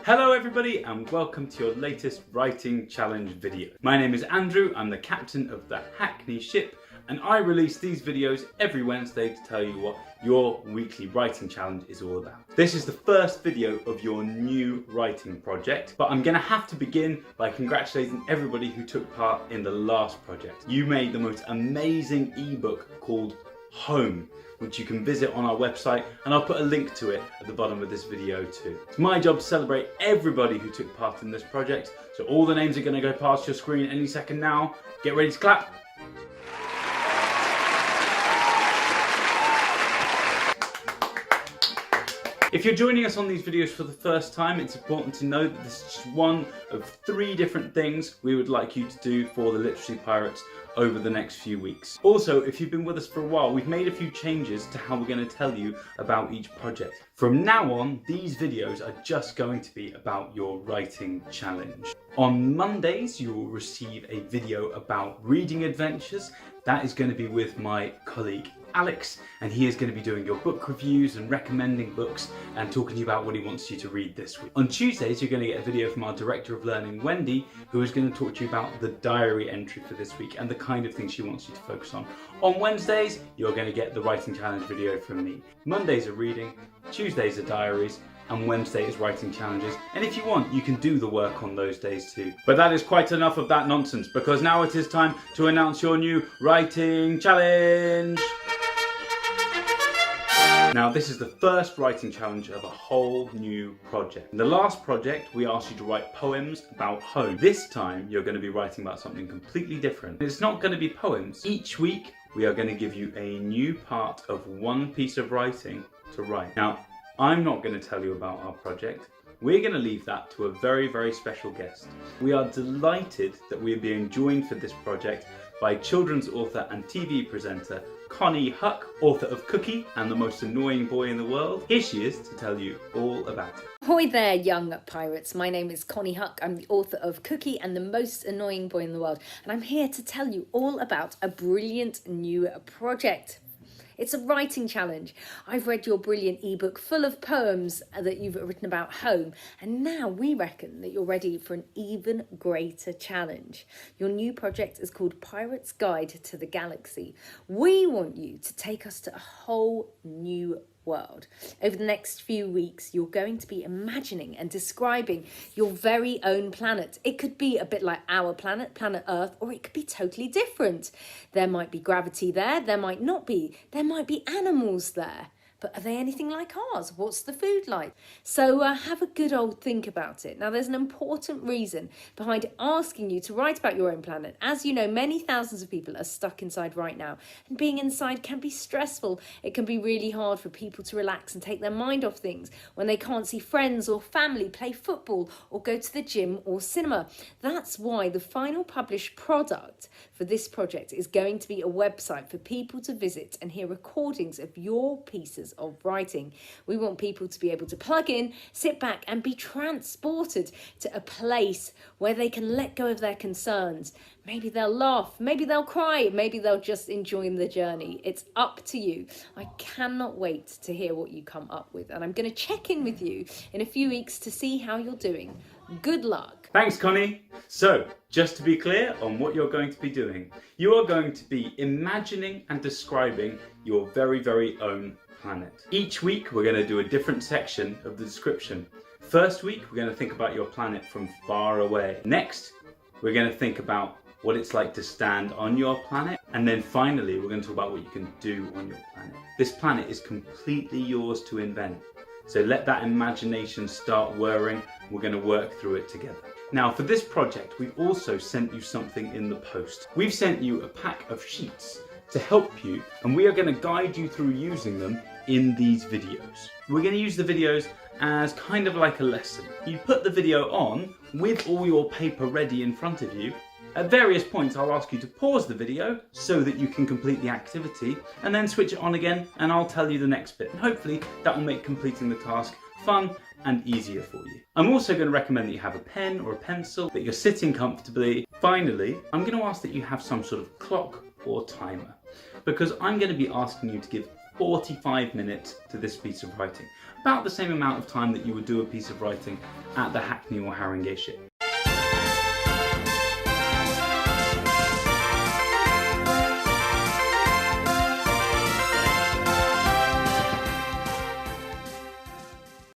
Hello everybody and welcome to your latest writing challenge video. My name is Andrew, I'm the captain of the Hackney ship, and I release these videos every Wednesday to tell you what your weekly writing challenge is all about. This is the first video of your new writing project, but I'm going to have to begin by congratulating everybody who took part in the last project. You made the most amazing ebook called Home, which you can visit on our website, and I'll put a link to it at the bottom of this video too. It's my job to celebrate everybody who took part in this project, so all the names are going to go past your screen any second now. Get ready to clap. If you're joining us on these videos for the first time, it's important to know that this is just one of 3 different things we would like you to do for the Literacy Pirates over the next few weeks. Also, if you've been with us for a while, we've made a few changes to how we're going to tell you about each project. From now on, these videos are just going to be about your writing challenge. On Mondays, you will receive a video about reading adventures. That is going to be with my colleague Alex, and he is going to be doing your book reviews and recommending books and talking to you about what he wants you to read this week. On Tuesdays, you're going to get a video from our Director of Learning, Wendy, who is going to talk to you about the diary entry for this week and the kind of things she wants you to focus on. On Wednesdays, you're going to get the writing challenge video from me. Mondays are reading, Tuesdays are diaries, and Wednesday is writing challenges, and if you want, you can do the work on those days too. But that is quite enough of that nonsense, because now it is time to announce your new writing challenge. Now, this is the first writing challenge of a whole new project. In the last project, we asked you to write poems about home. This time, you're going to be writing about something completely different. It's not going to be poems. Each week, we are going to give you a new part of one piece of writing to write. Now, I'm not going to tell you about our project. We're going to leave that to a very, very special guest. We are delighted that we are being joined for this project by children's author and TV presenter Konnie Huq, author of Cookie and the Most Annoying Boy in the World. Here she is to tell you all about it. Ahoy there, young pirates. My name is Konnie Huq. I'm the author of Cookie and the Most Annoying Boy in the World, and I'm here to tell you all about a brilliant new project. It's a writing challenge. I've read your brilliant ebook full of poems that you've written about home, and now we reckon that you're ready for an even greater challenge. Your new project is called Pirate's Guide to the Galaxy. We want you to take us to a whole new world. Over the next few weeks, you're going to be imagining and describing your very own planet. It could be a bit like our planet, planet Earth, or it could be totally different. There might be gravity there, there might not be. There might be animals there. But are they anything like ours? What's the food like? So have a good old think about it. Now, there's an important reason behind asking you to write about your own planet. As you know, many thousands of people are stuck inside right now, and being inside can be stressful. It can be really hard for people to relax and take their mind off things when they can't see friends or family, play football, or go to the gym or cinema. That's why the final published product for this project is going to be a website for people to visit and hear recordings of your pieces of writing. We want people to be able to plug in, sit back, and be transported to a place where they can let go of their concerns. Maybe they'll laugh, maybe they'll cry, maybe they'll just enjoy the journey. It's up to you. I cannot wait to hear what you come up with, and I'm going to check in with you in a few weeks to see how you're doing. Good luck. Thanks, Konnie. So, just to be clear on what you're going to be doing, you are going to be imagining and describing your very, very own planet. Each week, we're going to do a different section of the description. First week, we're going to think about your planet from far away. Next, we're going to think about what it's like to stand on your planet. And then finally, we're going to talk about what you can do on your planet. This planet is completely yours to invent. So let that imagination start whirring. We're going to work through it together. Now, for this project, we've also sent you something in the post. We've sent you a pack of sheets to help you, and we are going to guide you through using them in these videos. We're going to use the videos as kind of like a lesson. You put the video on with all your paper ready in front of you. At various points, I'll ask you to pause the video so that you can complete the activity, and then switch it on again, and I'll tell you the next bit. And hopefully that will make completing the task fun and easier for you. I'm also going to recommend that you have a pen or a pencil, that you're sitting comfortably. Finally, I'm going to ask that you have some sort of clock or timer, because I'm going to be asking you to give 45 minutes to this piece of writing. about the same amount of time that you would do a piece of writing at the Hackney or Haringeyshire.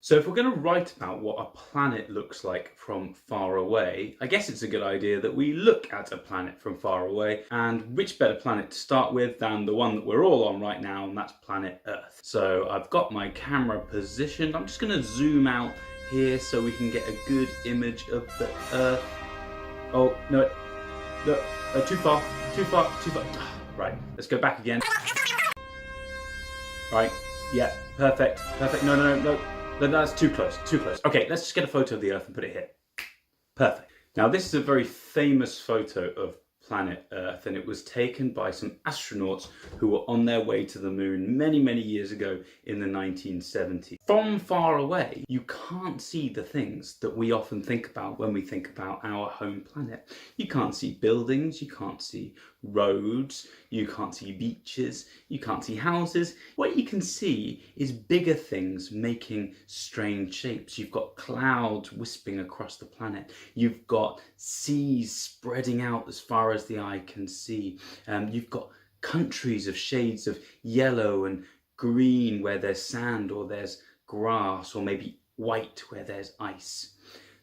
So if we're going to write about what a planet looks like from far away, I guess it's a good idea that we look at a planet from far away, and which better planet to start with than the one that we're all on right now, and that's planet Earth. So I've got my camera positioned. I'm just going to zoom out here so we can get a good image of the Earth. Oh, no, too far. Right, let's go back again. Right, yeah, perfect. No. That's too close. Okay, let's just get a photo of the Earth and put it here. Perfect. Now this is a very famous photo of planet Earth, and it was taken by some astronauts who were on their way to the moon many years ago in the 1970s. From far away, you can't see the things that we often think about when we think about our home planet. You can't see buildings, you can't see roads, you can't see beaches, you can't see houses. What you can see is bigger things making strange shapes. You've got clouds wisping across the planet. You've got seas spreading out as far as the eye can see. You've got countries of shades of yellow and green where there's sand or there's grass, or maybe white where there's ice.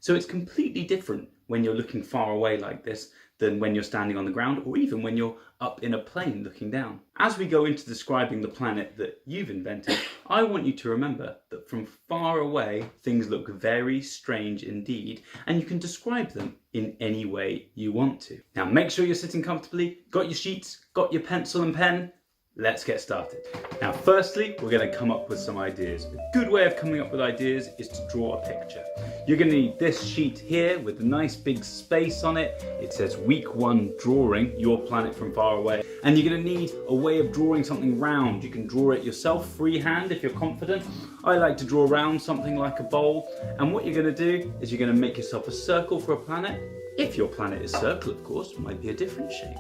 So it's completely different when you're looking far away like this than when you're standing on the ground, or even when you're up in a plane looking down. As we go into describing the planet that you've invented, I want you to remember that from far away, things look very strange indeed, and you can describe them in any way you want to. Now make sure you're sitting comfortably, got your sheets, got your pencil and pen. Let's get started. Now, firstly, we're going to come up with some ideas. A good way of coming up with ideas is to draw a picture. You're going to need this sheet here with a nice big space on it. It says week 1 drawing, your planet from far away. And you're going to need a way of drawing something round. You can draw it yourself freehand if you're confident. I like to draw round something like a bowl. And what you're going to do is you're going to make yourself a circle for a planet. If your planet is circle, of course, it might be a different shape.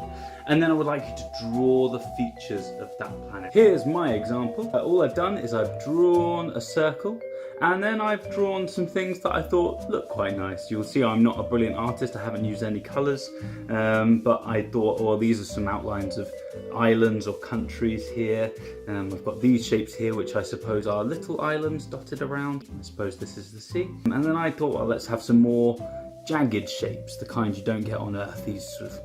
And then I would like you to draw the features of that planet. Here's my example. All I've done is I've drawn a circle, and then I've drawn some things that I thought look quite nice. You'll see I'm not a brilliant artist. I haven't used any colours, but I thought, oh, these are some outlines of islands or countries here. I've got these shapes here, which I suppose are little islands dotted around. I suppose this is the sea. And then I thought, well, let's have some more jagged shapes, the kind you don't get on Earth, these sort of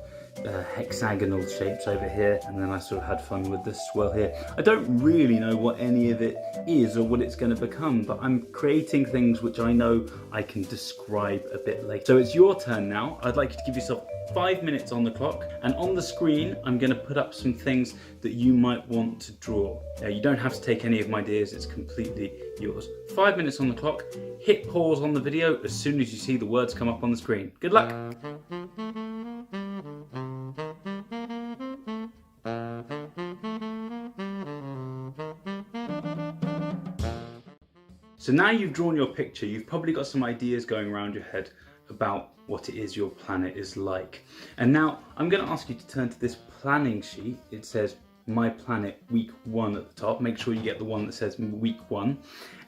hexagonal shapes over here. And then I sort of had fun with this swirl here. I don't really know what any of it is or what it's going to become, but I'm creating things which I know I can describe a bit later. So it's your turn now. I'd like you to give yourself 5 minutes on the clock, and on the screen I'm going to put up some things that you might want to draw. You don't have to take any of my ideas, it's completely yours. 5 minutes on the clock. Hit pause on the video as soon as you see the words come up on the screen. Good luck! So now you've drawn your picture, you've probably got some ideas going around your head about what it is your planet is like. And now I'm going to ask you to turn to this planning sheet. It says My Planet Week 1 at the top. Make sure you get the one that says Week 1.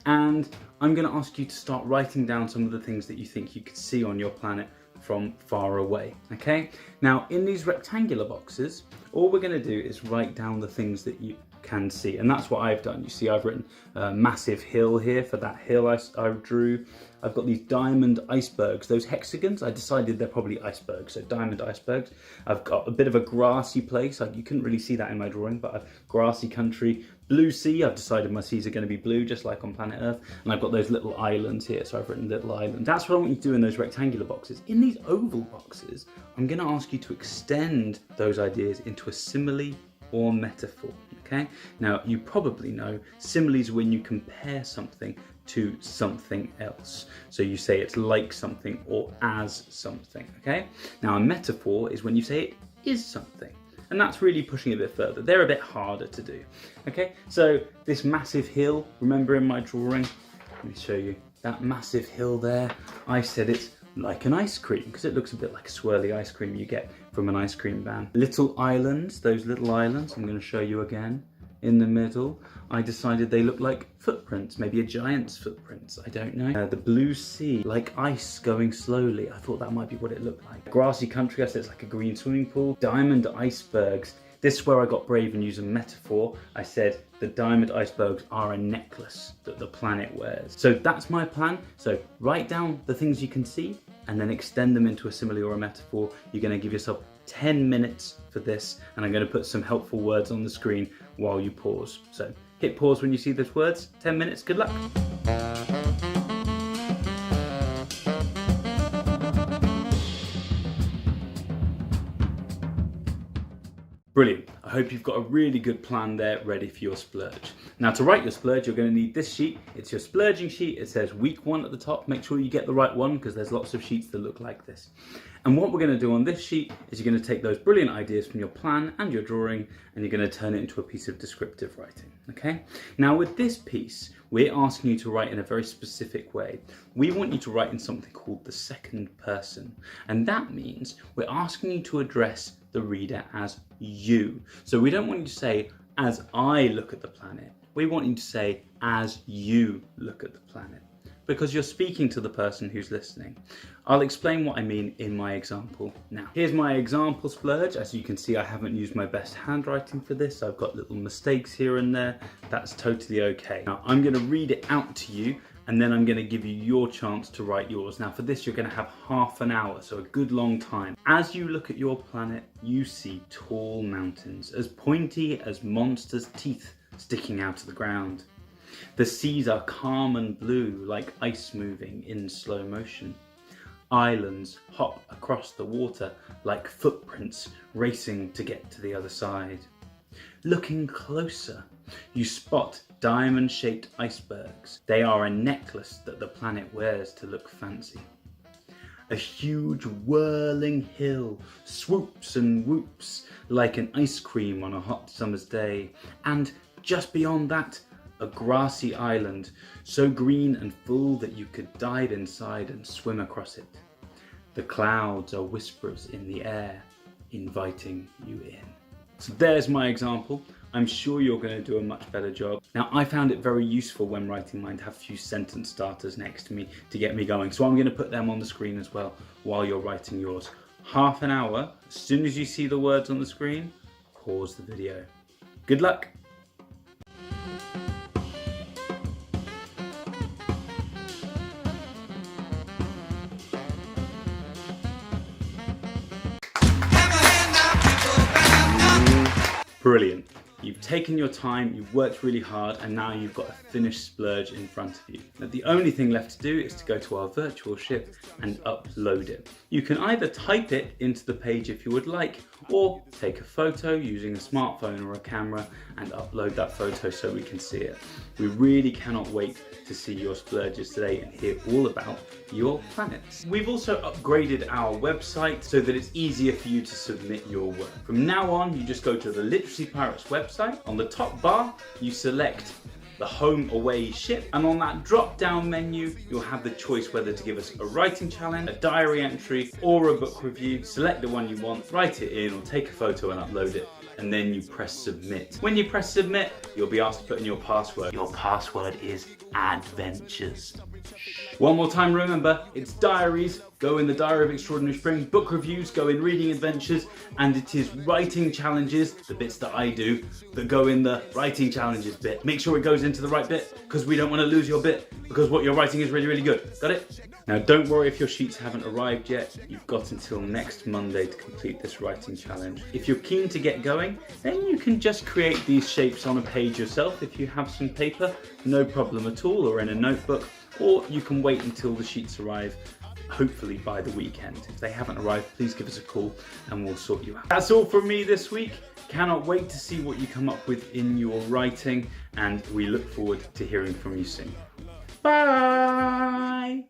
And I'm going to ask you to start writing down some of the things that you think you could see on your planet from far away. Okay? Now in these rectangular boxes, all we're going to do is write down the things that you can see, and that's what I've done. You see I've written a massive hill here for that hill I drew. I've got these diamond icebergs, those hexagons, I decided they're probably icebergs, so diamond icebergs. I've got a bit of a grassy place, you couldn't really see that in my drawing, but a grassy country. Blue sea, I've decided my seas are going to be blue, just like on planet Earth. And I've got those little islands here, so I've written little islands. That's what I want you to do in those rectangular boxes. In these oval boxes, I'm going to ask you to extend those ideas into a simile or metaphor. Okay? Now, you probably know similes when you compare something to something else. So you say it's like something or as something, okay? Now, a metaphor is when you say it is something. And that's really pushing it a bit further. They're a bit harder to do, okay? So this massive hill, remember in my drawing? Let me show you. That massive hill there, I said it's like an ice cream, because it looks a bit like a swirly ice cream you get from an ice cream van. Little islands, those little islands, I'm going to show you again in the middle, I decided they look like footprints, maybe a giant's footprints, I don't know. The blue sea, like ice going slowly, I thought that might be what it looked like. Grassy country, I said it's like a green swimming pool. Diamond icebergs, this is where I got brave and used a metaphor. I said the diamond icebergs are a necklace that the planet wears. So that's my plan. So write down the things you can see and then extend them into a simile or a metaphor. You're going to give yourself 10 minutes for this, and I'm going to put some helpful words on the screen while you pause. So hit pause when you see those words. 10 minutes, good luck. Brilliant. I hope you've got a really good plan there ready for your splurge. Now to write your splurge, you're going to need this sheet. It's your splurging sheet. It says week 1 at the top. Make sure you get the right one because there's lots of sheets that look like this. And what we're going to do on this sheet is you're going to take those brilliant ideas from your plan and your drawing and you're going to turn it into a piece of descriptive writing. Okay? Now with this piece, we're asking you to write in a very specific way. We want you to write in something called the second person. And that means we're asking you to address the reader as you. So we don't want you to say, as I look at the planet. We want you to say, as you look at the planet. Because you're speaking to the person who's listening. I'll explain what I mean in my example now. Here's my example splurge. As you can see, I haven't used my best handwriting for this. I've got little mistakes here and there. That's totally okay. Now I'm going to read it out to you and then I'm going to give you your chance to write yours. Now for this, you're going to have half an hour, so a good long time. As you look at your planet, you see tall mountains, as pointy as monsters' teeth sticking out of the ground. The seas are calm and blue, like ice moving in slow motion. Islands hop across the water like footprints racing to get to the other side. Looking closer, you spot diamond-shaped icebergs. They are a necklace that the planet wears to look fancy. A huge whirling hill swoops and whoops like an ice cream on a hot summer's day. And just beyond that, a grassy island, so green and full that you could dive inside and swim across it. The clouds are whispers in the air, inviting you in. So there's my example. I'm sure you're going to do a much better job. Now, I found it very useful when writing mine to have a few sentence starters next to me to get me going. So I'm going to put them on the screen as well while you're writing yours. Half an hour, as soon as you see the words on the screen, pause the video. Good luck. Brilliant. You've taken your time, you've worked really hard, and now you've got a finished splurge in front of you. Now, the only thing left to do is to go to our virtual ship and upload it. You can either type it into the page if you would like, or take a photo using a smartphone or a camera and upload that photo so we can see it. We really cannot wait to see your splurges today and hear all about your planets. We've also upgraded our website so that it's easier for you to submit your work. From now on, you just go to the Literacy Pirates website. On the top bar, you select the home away ship, and on that drop down menu you'll have the choice whether to give us a writing challenge, a diary entry or a book review. Select the one you want, write it in or take a photo and upload it, and then you press submit. When you press submit, you'll be asked to put in your password. Your password is adventures. One more time, remember, it's diaries go in the Diary of Extraordinary Spring, book reviews go in Reading Adventures, and it is writing challenges, the bits that I do, that go in the writing challenges bit. Make sure it goes into the right bit, because we don't want to lose your bit, because what you're writing is really, really good. Got it? Now don't worry if your sheets haven't arrived yet, you've got until next Monday to complete this writing challenge. If you're keen to get going, then you can just create these shapes on a page yourself if you have some paper, no problem at all, or in a notebook, or you can wait until the sheets arrive, hopefully by the weekend. If they haven't arrived, please give us a call and we'll sort you out. That's all from me this week. Cannot wait to see what you come up with in your writing, and we look forward to hearing from you soon. Bye!